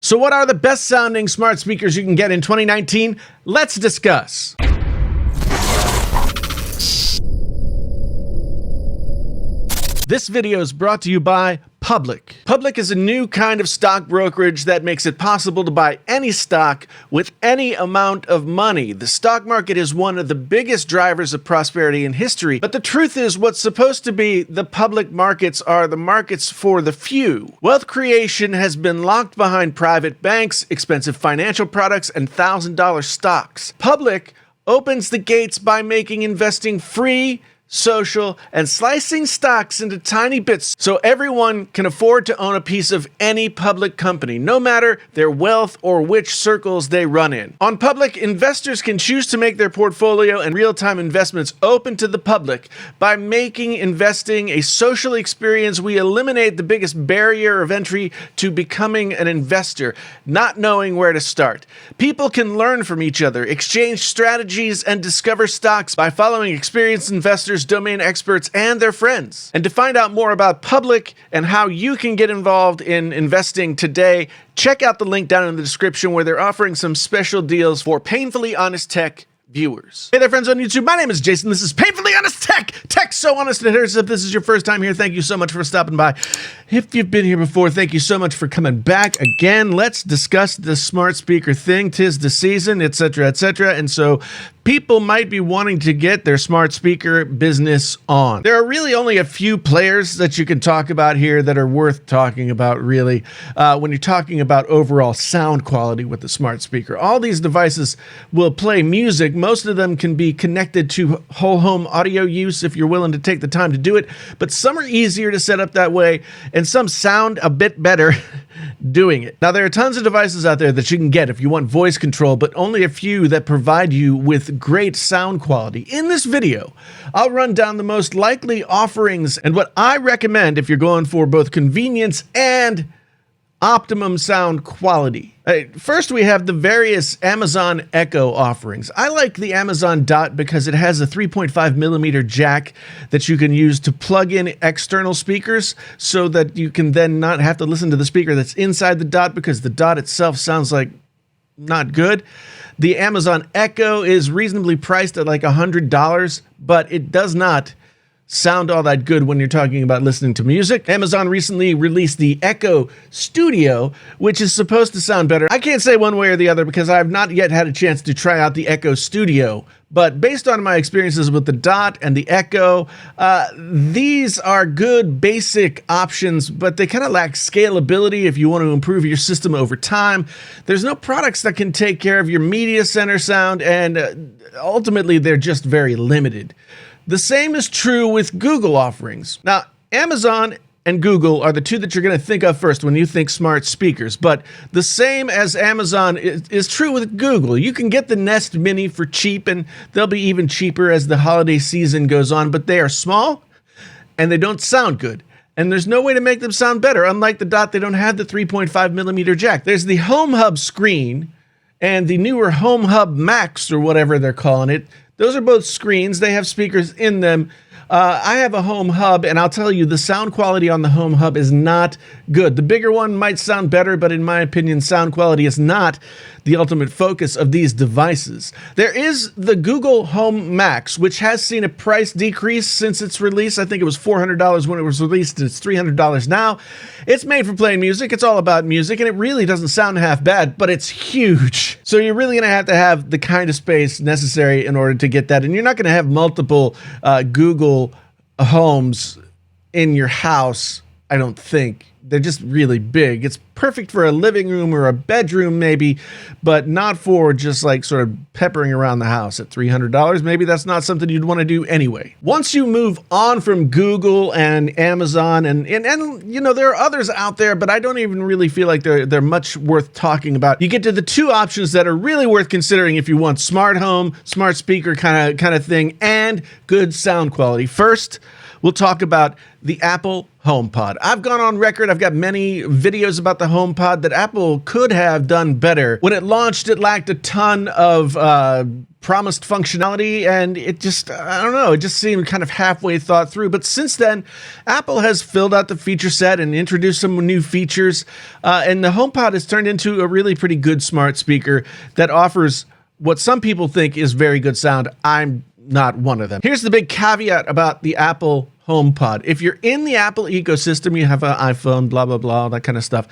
So what are the best sounding smart speakers you can get in 2019? Let's discuss. This video is brought to you by Public. Public is a new kind of stock brokerage that makes it possible to buy any stock with any amount of money. The stock market is one of the biggest drivers of prosperity in history, but the truth is what's supposed to be the public markets are the markets for the few. Wealth creation has been locked behind private banks, expensive financial products, and $1,000 stocks. Public opens the gates by making investing free, social, and slicing stocks into tiny bits so everyone can afford to own a piece of any public company, no matter their wealth or which circles they run in. On Public, investors can choose to make their portfolio and real-time investments open to the public. By making investing a social experience, we eliminate the biggest barrier of entry to becoming an investor, not knowing where to start. People can learn from each other, exchange strategies, and discover stocks by following experienced investors, domain experts, and their friends. And to find out more about Public and how you can get involved in investing today, check out the link down in the description where they're offering some special deals for Painfully Honest Tech viewers. Hey there, friends on YouTube. My name is Jason. This is Painfully Honest Tech. Tech so honest it hurts. If this is your first time here, thank you so much for stopping by. If you've been here before, thank you so much for coming back again. Let's discuss the smart speaker thing. 'Tis the season, etc., etc. And so people might be wanting to get their smart speaker business on. There are really only a few players that you can talk about here that are worth talking about, really, when you're talking about overall sound quality with the smart speaker. All these devices will play music. Most of them can be connected to whole home audio use if you're willing to take the time to do it, but some are easier to set up that way, and some sound a bit better doing it. Now, there are tons of devices out there that you can get if you want voice control, but only a few that provide you with great sound quality. In this video, I'll run down the most likely offerings and what I recommend if you're going for both convenience and optimum sound quality. First, we have the various Amazon Echo offerings. I like the Amazon Dot because it has a 3.5 millimeter jack that you can use to plug in external speakers so that you can then not have to listen to the speaker that's inside the Dot because the Dot itself sounds like not good. The Amazon Echo is reasonably priced at like $100, but it does not sound all that good when you're talking about listening to music. Amazon recently released the Echo Studio, which is supposed to sound better. I can't say one way or the other because I have not yet had a chance to try out the Echo Studio, but based on my experiences with the Dot and the Echo, these are good basic options, but they kind of lack scalability if you want to improve your system over time. There's no products that can take care of your media center sound, and ultimately they're just very limited. The same is true with Google offerings. Now, Amazon and Google are the two that you're going to think of first when you think smart speakers, but the same as Amazon is true with Google. You can get the Nest Mini for cheap, and they'll be even cheaper as the holiday season goes on, but they are small and they don't sound good. And there's no way to make them sound better. Unlike the Dot, they don't have the 3.5 millimeter jack. There's the Home Hub screen and the newer Home Hub Max, or whatever they're calling it. Those are both screens. They have speakers in them. I have a Home Hub, and I'll tell you, the sound quality on the Home Hub is not good. The bigger one might sound better, but in my opinion, sound quality is not the ultimate focus of these devices. There is the Google Home Max, which has seen a price decrease since its release. I think it was $400 when it was released, and it's $300 now. It's made for playing music. It's all about music, and it really doesn't sound half bad, but it's huge. So you're really going to have the kind of space necessary in order to get that, and you're not going to have multiple Google homes in your house, I don't think. They're just really big. It's perfect for a living room or a bedroom maybe, but not for just like sort of peppering around the house at $300. Maybe that's not something you'd want to do anyway. Once you move on from Google and Amazon and you know, there are others out there, but I don't even really feel like they're much worth talking about. You get to the two options that are really worth considering if you want smart home, smart speaker kind of thing, and good sound quality. First, we'll talk about the Apple HomePod. I've gone on record, I've got many videos about the HomePod that Apple could have done better. When it launched, it lacked a ton of promised functionality, and it just, I don't know, it just seemed kind of halfway thought through. But since then, Apple has filled out the feature set and introduced some new features, and the HomePod has turned into a really pretty good smart speaker that offers what some people think is very good sound. I'm not one of them. Here's the big caveat about the Apple HomePod. If you're in the Apple ecosystem, you have an iPhone, blah, blah, blah, that kind of stuff,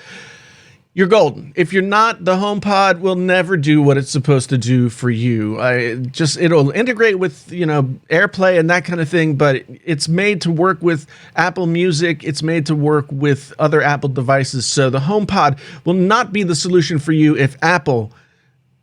you're golden. If you're not, the HomePod will never do what it's supposed to do for you. It'll integrate with, AirPlay and that kind of thing, but it's made to work with Apple Music. It's made to work with other Apple devices. So the HomePod will not be the solution for you if Apple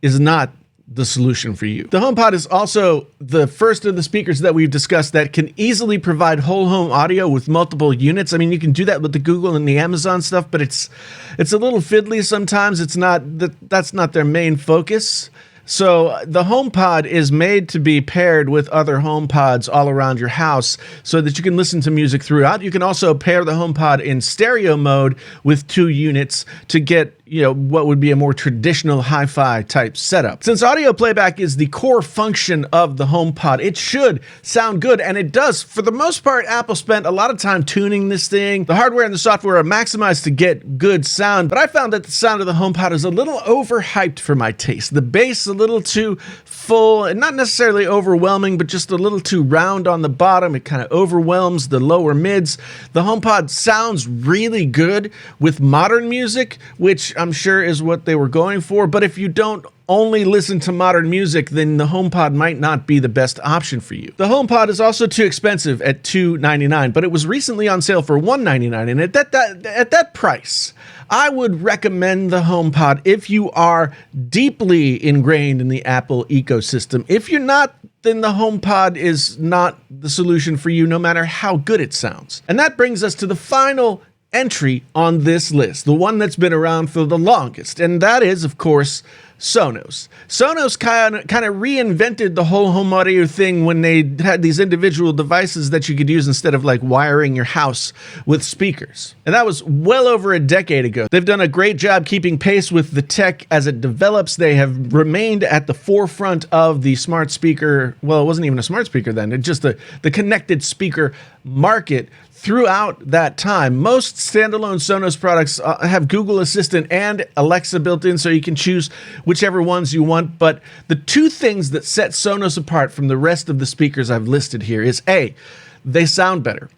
is not the solution for you. The HomePod is also the first of the speakers that we've discussed that can easily provide whole home audio with multiple units. I mean, you can do that with the Google and the Amazon stuff, but it's a little fiddly sometimes. That's not their main focus. So the HomePod is made to be paired with other HomePods all around your house so that you can listen to music throughout. You can also pair the HomePod in stereo mode with 2 units to get what would be a more traditional hi-fi type setup. Since audio playback is the core function of the HomePod, it should sound good, and it does. For the most part, Apple spent a lot of time tuning this thing. The hardware and the software are maximized to get good sound, but I found that the sound of the HomePod is a little overhyped for my taste. The bass a little too full, and not necessarily overwhelming, but just a little too round on the bottom. It kind of overwhelms the lower mids. The HomePod sounds really good with modern music, which I'm sure is what they were going for, but if you don't only listen to modern music, then the HomePod might not be the best option for you. The HomePod is also too expensive at $299, but it was recently on sale for $199, and at that price, I would recommend the HomePod if you are deeply ingrained in the Apple ecosystem. If you're not, then the HomePod is not the solution for you, no matter how good it sounds. And that brings us to the final entry on this list, the one that's been around for the longest, and that is, of course, Sona'S. Sona'S kind of reinvented the whole home audio thing when they had these individual devices that you could use instead of like wiring your house with speakers. And that was well over a decade ago. They've done a great job keeping pace with the tech as it develops. They have remained at the forefront of the smart speaker. Well, it wasn't even a smart speaker then. It's just the connected speaker market throughout that time. Most standalone Sona'S products have Google Assistant and Alexa built in, so you can choose whichever ones you want. But the 2 things that set Sona'S apart from the rest of the speakers I've listed here is A, they sound better.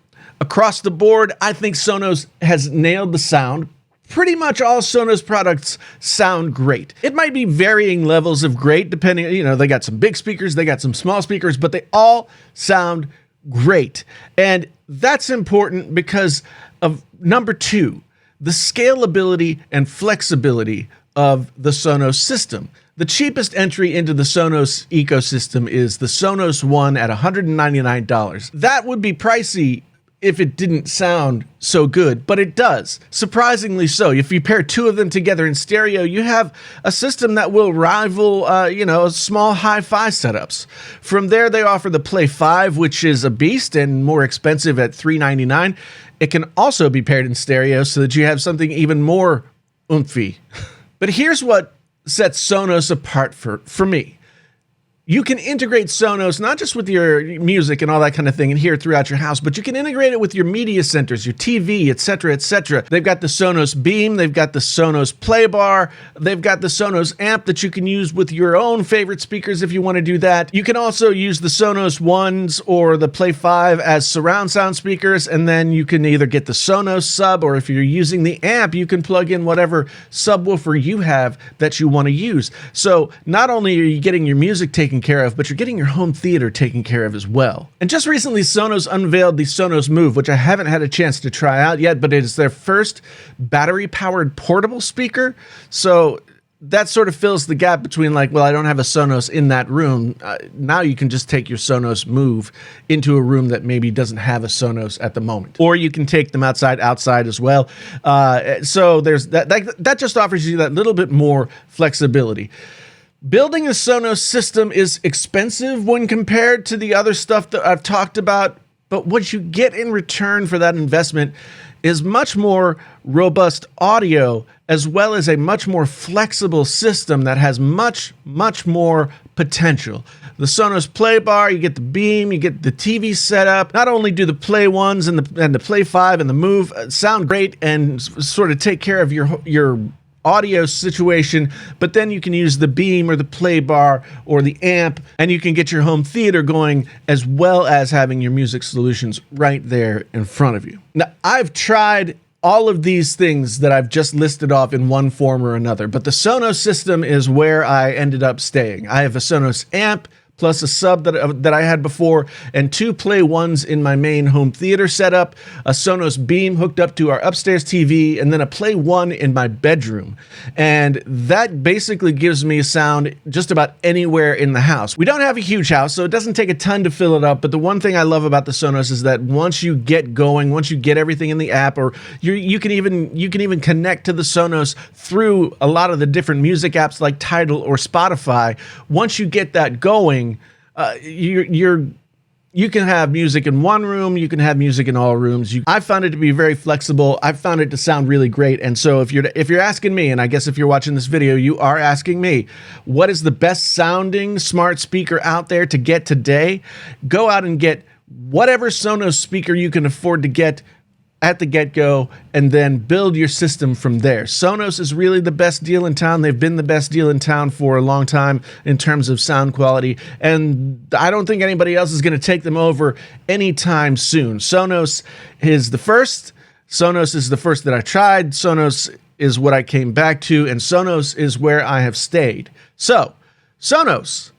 Across the board, I think Sona'S has nailed the sound. Pretty much all Sona'S products sound great. It might be varying levels of great, depending, they got some big speakers, they got some small speakers, but they all sound great. And that's important because of number 2, the scalability and flexibility of the Sona'S system. The cheapest entry into the Sona'S ecosystem is the Sona'S One at $199. That would be pricey if it didn't sound so good, but it does, surprisingly so. If you pair 2 of them together in stereo, you have a system that will rival, small hi-fi setups. From there, they offer the Play 5, which is a beast and more expensive at $399. It can also be paired in stereo so that you have something even more oomphy. But here's what sets Sona'S apart for me. You can integrate Sona'S not just with your music and all that kind of thing and hear it throughout your house, but you can integrate it with your media centers, your TV, etc., etc. They've got the Sona'S Beam, they've got the Sona'S Play Bar, they've got the Sona'S Amp that you can use with your own favorite speakers if you want to do that. You can also use the Sona'S Ones or the Play 5 as surround sound speakers, and then you can either get the Sona'S sub, or if you're using the amp, you can plug in whatever subwoofer you have that you want to use. So not only are you getting your music taken care of, but you're getting your home theater taken care of as well. And just recently, Sona'S unveiled the Sona'S Move, which I haven't had a chance to try out yet, but it is their first battery-powered portable speaker. So that sort of fills the gap between like, well, I don't have a Sona'S in that room. Now you can just take your Sona'S Move into a room that maybe doesn't have a Sona'S at the moment. Or you can take them outside as well. So there's that just offers you that little bit more flexibility. Building a Sona'S system is expensive when compared to the other stuff that I've talked about But what you get in return for that investment is much more robust audio, as well as a much more flexible system that has much more potential. The Sona'S Play Bar, you get the beam, you get the TV setup. Not only do the Play 1s and the Play 5 and the Move sound great and sort of take care of your audio situation, but then you can use the beam or the Play Bar or the amp, and you can get your home theater going, as well as having your music solutions right there in front of you. Now, I've tried all of these things that I've just listed off in one form or another, but the Sona'S system is where I ended up staying. I have a Sona'S amp, plus a sub that I had before, and 2 Play 1s in my main home theater setup, a Sona'S beam hooked up to our upstairs TV, and then a Play 1 in my bedroom. And that basically gives me sound just about anywhere in the house. We don't have a huge house, so it doesn't take a ton to fill it up, but the one thing I love about the Sona'S is that once you get going, once you get everything in the app, or you can even connect to the Sona'S through a lot of the different music apps like Tidal or Spotify. Once you get that going, you can have music in one room, you can have music in all rooms. I found it to be very flexible. I found it to sound really great. And so if you're asking me, and I guess if you're watching this video, you are asking me, what is the best sounding smart speaker out there to get today? Go out and get whatever Sona'S speaker you can afford to get at the get-go, and then build your system from there. Sona'S is really the best deal in town. They've been the best deal in town for a long time in terms of sound quality, and I don't think anybody else is going to take them over anytime soon. Sona'S is the first. Sona'S is the first that I tried. Sona'S is what I came back to, and Sona'S is where I have stayed. So, Sona'S,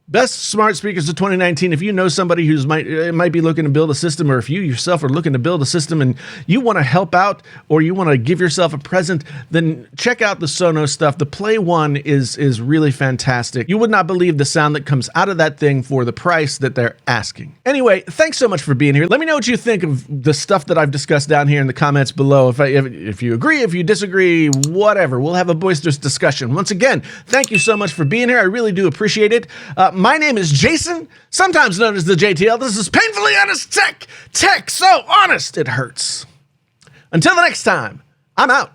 best smart speakers of 2019. If you know somebody who's might be looking to build a system, or if you yourself are looking to build a system and you want to help out, or you want to give yourself a present, then check out the Sona'S stuff. The Play 1 is really fantastic. You would not believe the sound that comes out of that thing for the price that they're asking. Anyway, thanks so much for being here. Let me know what you think of the stuff that I've discussed down here in the comments below. If you agree, if you disagree, whatever. We'll have a boisterous discussion. Once again, thank you so much for being here. I really do appreciate it. My name is Jason, sometimes known as the JTL. This is Painfully Honest Tech. Tech so honest it hurts. Until the next time, I'm out.